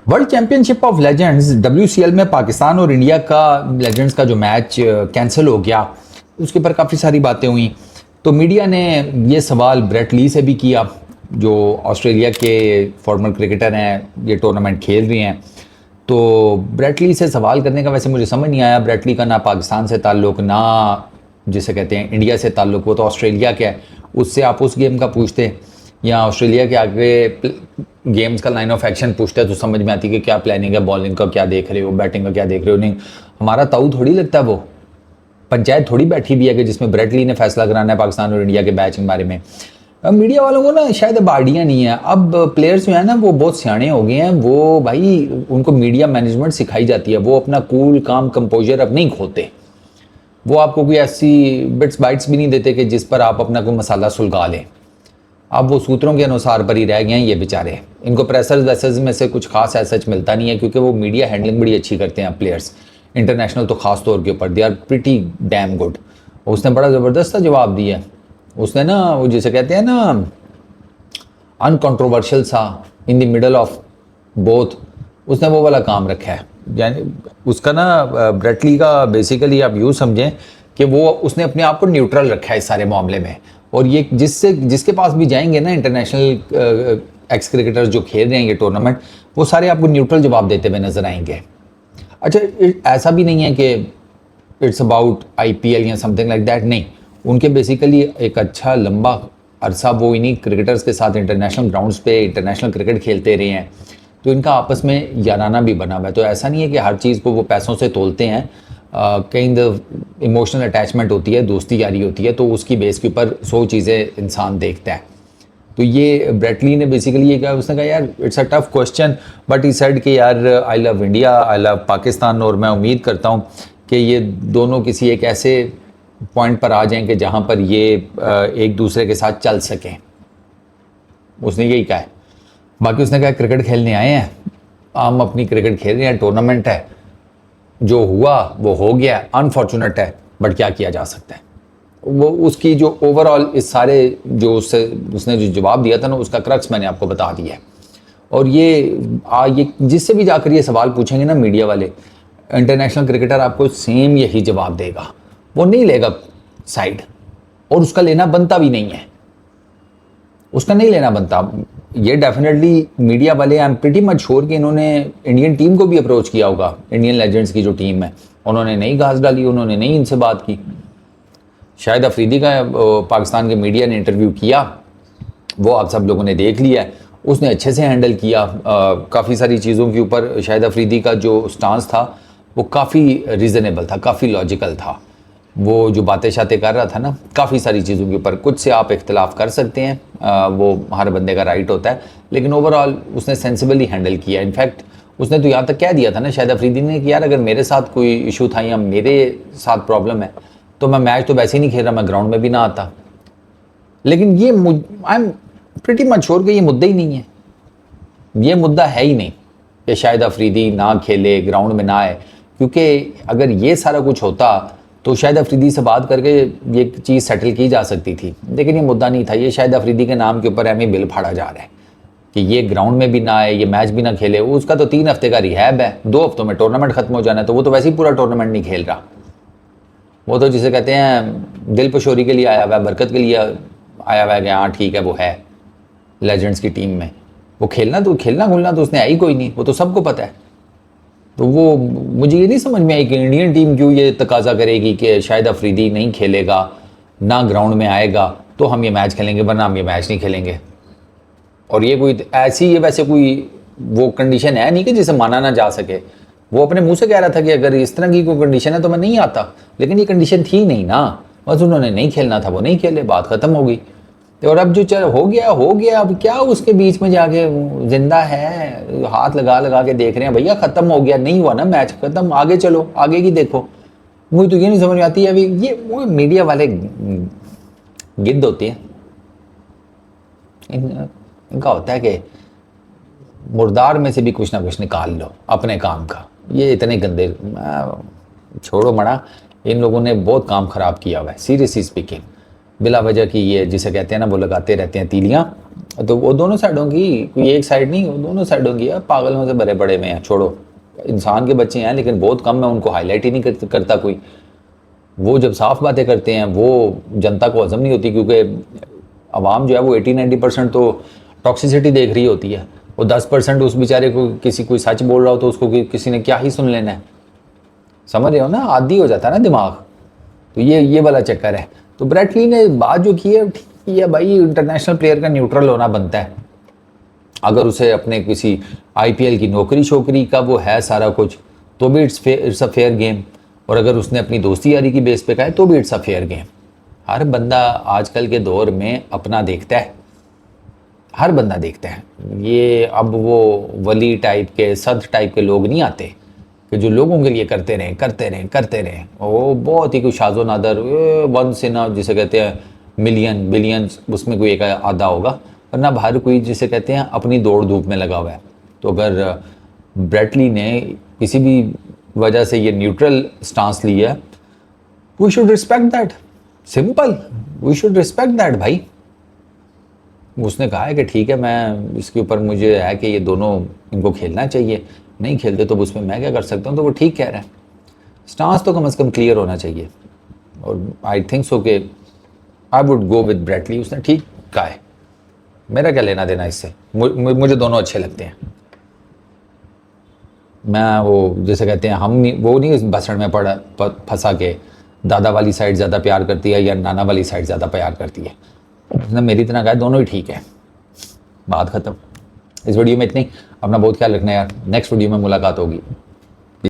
World championship of legends WCL में पाकिस्तान और India का लेजेंड्स का जो मैच कैंसिल हो गया, उसके ऊपर काफ़ी सारी बातें हुई। तो मीडिया ने ये सवाल ब्रेट ली से भी किया, जो ऑस्ट्रेलिया के फॉर्मर क्रिकेटर हैं, ये टूर्नामेंट खेल रहे हैं। तो ब्रेट ली से सवाल करने का वैसे मुझे समझ नहीं आया। ब्रेट ली का ना पाकिस्तान से ताल्लुक़, ना जिसे कहते हैं इंडिया से ताल्लुक़, वो तो ऑस्ट्रेलिया का है। उससे आप उस गेम का पूछते या ऑस्ट्रेलिया के आगे गेम्स का लाइन ऑफ एक्शन पूछते हैं तो समझ में आती है कि क्या प्लानिंग है, बॉलिंग का क्या देख रहे हो, बैटिंग का क्या देख रहे हो। नहीं, हमारा ताऊ थोड़ी लगता है, वो पंचायत थोड़ी बैठी हुई है कि जिसमें ब्रेट ली ने फैसला कराना है पाकिस्तान और इंडिया के मैच के बारे में। मीडिया वालों को ना शायद अब आइडिया नहीं है। अब प्लेयर्स जो है ना वो बहुत सियाने हो गए हैं। वो भाई उनको मीडिया मैनेजमेंट सिखाई जाती है, वो अपना कूल काम कंपोजर अब नहीं खोते। वो आपको कोई ऐसी बिट्स बाइट्स भी नहीं देते कि जिस पर आप अपना कोई मसाला सुलगा लें। अब वो सूत्रों के अनुसार पर ही रह गए हैं ये बेचारे। इनको प्रेसर्स वैसेज में से कुछ खास ऐसा मिलता नहीं है, क्योंकि वो मीडिया हैंडलिंग बड़ी अच्छी करते हैं प्लेयर्स, इंटरनेशनल तो खास तौर के ऊपर। They are pretty damn good. उसने बड़ा ज़बरदस्त जवाब दिया। उसने ना वो जिसे कहते हैं ना अनकंट्रोवर्शियल सा, in the middle of both, उसने वो वाला काम रखा है। यानी उसका ना ब्रेट ली का बेसिकली आप यूँ समझें कि वो उसने अपने आप को न्यूट्रल रखा है इस सारे मामले में। और ये जिसके पास भी जाएंगे ना इंटरनेशनल एक्स क्रिकेटर्स जो खेल रहे हैं ये टूर्नामेंट, वो सारे आपको न्यूट्रल जवाब देते हुए नजर आएंगे। अच्छा, ऐसा भी नहीं है कि इट्स अबाउट IPL या समथिंग लाइक दैट, नहीं। उनके बेसिकली एक अच्छा लंबा अरसा वो इन्हीं क्रिकेटर्स के साथ इंटरनेशनल ग्राउंड्स पे इंटरनेशनल क्रिकेट खेलते रहे हैं, तो इनका आपस में याराना भी बना हुआ है। तो ऐसा नहीं है कि हर चीज़ को वो पैसों से तोलते हैं। कहीं द इमोशनल अटैचमेंट होती है, दोस्ती यारी होती है, तो उसकी बेस के ऊपर 100 चीज़ें इंसान देखता है। तो ये ब्रेट ली ने बेसिकली ये कहा, उसने कहा यार it's a tough question, but he said कि यार I love India, I love Pakistan, और मैं उम्मीद करता हूँ कि ये दोनों किसी एक ऐसे पॉइंट पर आ जाएं कि जहाँ पर ये एक दूसरे के साथ चल सकें। उसने यही कहा है। बाकी उसने कहा क्रिकेट खेलने आए हैं, हम अपनी क्रिकेट खेल रहे हैं, टूर्नामेंट है, जो हुआ वो हो गया, अनफॉर्चुनेट है, बट क्या किया जा सकता है। वो उसकी जो ओवरऑल इस सारे जो उसने जो जवाब दिया था ना, उसका क्रक्स मैंने आपको बता दिया है। और ये जिससे भी जाकर ये सवाल पूछेंगे ना मीडिया वाले, इंटरनेशनल क्रिकेटर आपको सेम यही जवाब देगा। वो नहीं लेगा साइड, और उसका लेना बनता भी नहीं है, उसका नहीं लेना बनता। ये डेफिनेटली मीडिया वाले, I am pretty much sure कि इन्होंने इंडियन टीम को भी अप्रोच किया होगा, इंडियन लेजेंड्स की जो टीम है, उन्होंने नहीं घास डाली, उन्होंने नहीं इनसे बात की। शाहिद अफरीदी का पाकिस्तान के मीडिया ने इंटरव्यू किया, वो आप सब लोगों ने देख लिया है। उसने अच्छे से हैंडल किया काफ़ी सारी चीज़ों के ऊपर। शाहिद अफरीदी का जो स्टांस था वो काफ़ी रीज़नेबल था, काफ़ी लॉजिकल था। वो जो बातें शातें कर रहा था ना काफ़ी सारी चीज़ों के ऊपर, कुछ से आप इख्तलाफ कर सकते हैं, वो हर बंदे का राइट होता है, लेकिन ओवरऑल उसने सेंसिबली हैंडल किया। इनफैक्ट उसने तो यहाँ तक कह दिया था ना शाहिद अफरीदी ने कि यार अगर मेरे साथ कोई इशू था या मेरे साथ प्रॉब्लम है तो मैं मैच तो वैसे ही नहीं खेल रहा, मैं ग्राउंड में भी ना आता। लेकिन ये I am pretty much sure कि ये मुद्दा ही नहीं है, ये मुद्दा है ही नहीं कि शाहिद अफरीदी ना खेले, ग्राउंड में ना आए। क्योंकि अगर ये सारा कुछ होता तो शाहिद अफरीदी से बात करके ये चीज़ सेटल की जा सकती थी, लेकिन ये मुद्दा नहीं था। ये शाहिद अफरीदी के नाम के ऊपर बिल फाड़ा जा रहा है कि ये ग्राउंड में भी ना आए, ये मैच भी ना खेले। उसका तो 3 हफ्ते का रिहैब है, 2 हफ्तों में टूर्नामेंट खत्म हो जाना है, तो वो तो वैसे ही पूरा टूर्नामेंट नहीं खेल रहा। वो तो जिसे कहते हैं दिल पशोरी के लिए आया हुआ है, बरकत के लिए आया हुआ है कि हाँ ठीक है वो है लेजेंड्स की टीम में। वो खेलना घुलना तो उसने आई कोई नहीं, वो तो सबको पता है। तो वो मुझे ये नहीं समझ में आई कि इंडियन टीम क्यों ये तकाजा करेगी कि शाहिद अफरीदी नहीं खेलेगा, ना ग्राउंड में आएगा तो हम ये मैच खेलेंगे, वरना हम ये मैच नहीं खेलेंगे। और ये कोई ऐसी ये वैसे कोई वो कंडीशन है नहीं कि जिसे माना ना जा सके। वो अपने मुंह से कह रहा था कि अगर इस तरह की कोई कंडीशन है तो मैं नहीं आता, लेकिन ये कंडीशन थी नहीं ना, बस उन्होंने नहीं खेलना था, वो नहीं खेले, बात ख़त्म हो गई। और अब जो चल हो गया, अब क्या उसके बीच में जाके जिंदा है, हाथ लगा के देख रहे हैं भैया ख़त्म हो गया, नहीं हुआ ना मैच, ख़त्म, आगे चलो, आगे की देखो। मुझे तो ये नहीं समझ में आती है अभी ये वो मीडिया वाले गिद्ध होते हैं। इनका होता है कि मुर्दार में से भी कुछ ना कुछ निकाल लो अपने काम का। ये इतने गंदे, छोड़ो मड़ा, इन लोगों ने बहुत काम ख़राब किया हुआ है सीरियसली स्पीकिंग। बिला वजह की ये जिसे कहते हैं ना वो लगाते रहते हैं तीलियां। तो वो दोनों साइडों की, कोई एक साइड नहीं, वो दोनों साइडों की है। पागलों से भरे पड़े में हैं, छोड़ो। इंसान के बच्चे हैं लेकिन बहुत कम है, उनको हाईलाइट ही नहीं करता कोई। वो जब साफ बातें करते हैं वो जनता को हजम नहीं होती, क्योंकि आवाम जो है वो 80-90% तो टॉक्सिसिटी देख रही होती है। वो 10% उस बेचारे को किसी कोई सच बोल रहा हो तो उसको किसी ने क्या ही सुन लेना है। समझ रहे हो ना, आदी हो जाता है ना दिमाग। तो ये वाला चक्कर है। तो ब्रेट ली ने बात जो की है ठीक है भाई, इंटरनेशनल प्लेयर का न्यूट्रल होना बनता है। अगर उसे अपने किसी आईपीएल की नौकरी शोकरी का वो है सारा कुछ, तो भी इट्स अ फेयर गेम। और अगर उसने अपनी दोस्ती यारी की बेस पे कहा है तो भी इट्स अ फेयर गेम। हर बंदा आजकल के दौर में अपना देखता है, हर बंदा देखता है। ये अब वो वली टाइप के, सद टाइप के लोग नहीं आते कि जो लोगों के लिए करते रहें करते रहें करते रहें। वो बहुत ही कुछ शाजो नादर, वंस इन जिसे कहते हैं मिलियन बिलियंस, उसमें कोई एक आधा होगा, वरना बाहर कोई जिसे कहते हैं अपनी दौड़ धूप में लगा हुआ है। तो अगर ब्रेटली ने किसी भी वजह से ये न्यूट्रल स्टांस लिया है, we should respect that. Simple, we should respect that भाई। उसने कहा है कि ठीक है, मैं इसके ऊपर मुझे है कि ये दोनों इनको खेलना चाहिए, नहीं खेलते तो उसमें मैं क्या कर सकता हूँ। तो वो ठीक कह रहा है। स्टांस तो कम से कम क्लियर होना चाहिए। और आई थिंक सो कि I would go with Brett Lee. उसने ठीक कहा है, मेरा क्या लेना देना इससे। मुझे दोनों अच्छे लगते हैं। मैं वो जैसे कहते हैं हम नहीं, वो नहीं इस बसड़ में फंसा के दादा वाली साइड ज़्यादा प्यार करती है या नाना वाली साइड ज़्यादा प्यार करती है। उसने मेरी तरह कहा दोनों ही ठीक है, बात ख़त्म। इस वीडियो में इतनी। अपना बहुत ख्याल रखना यार, नेक्स्ट वीडियो में मुलाकात होगी।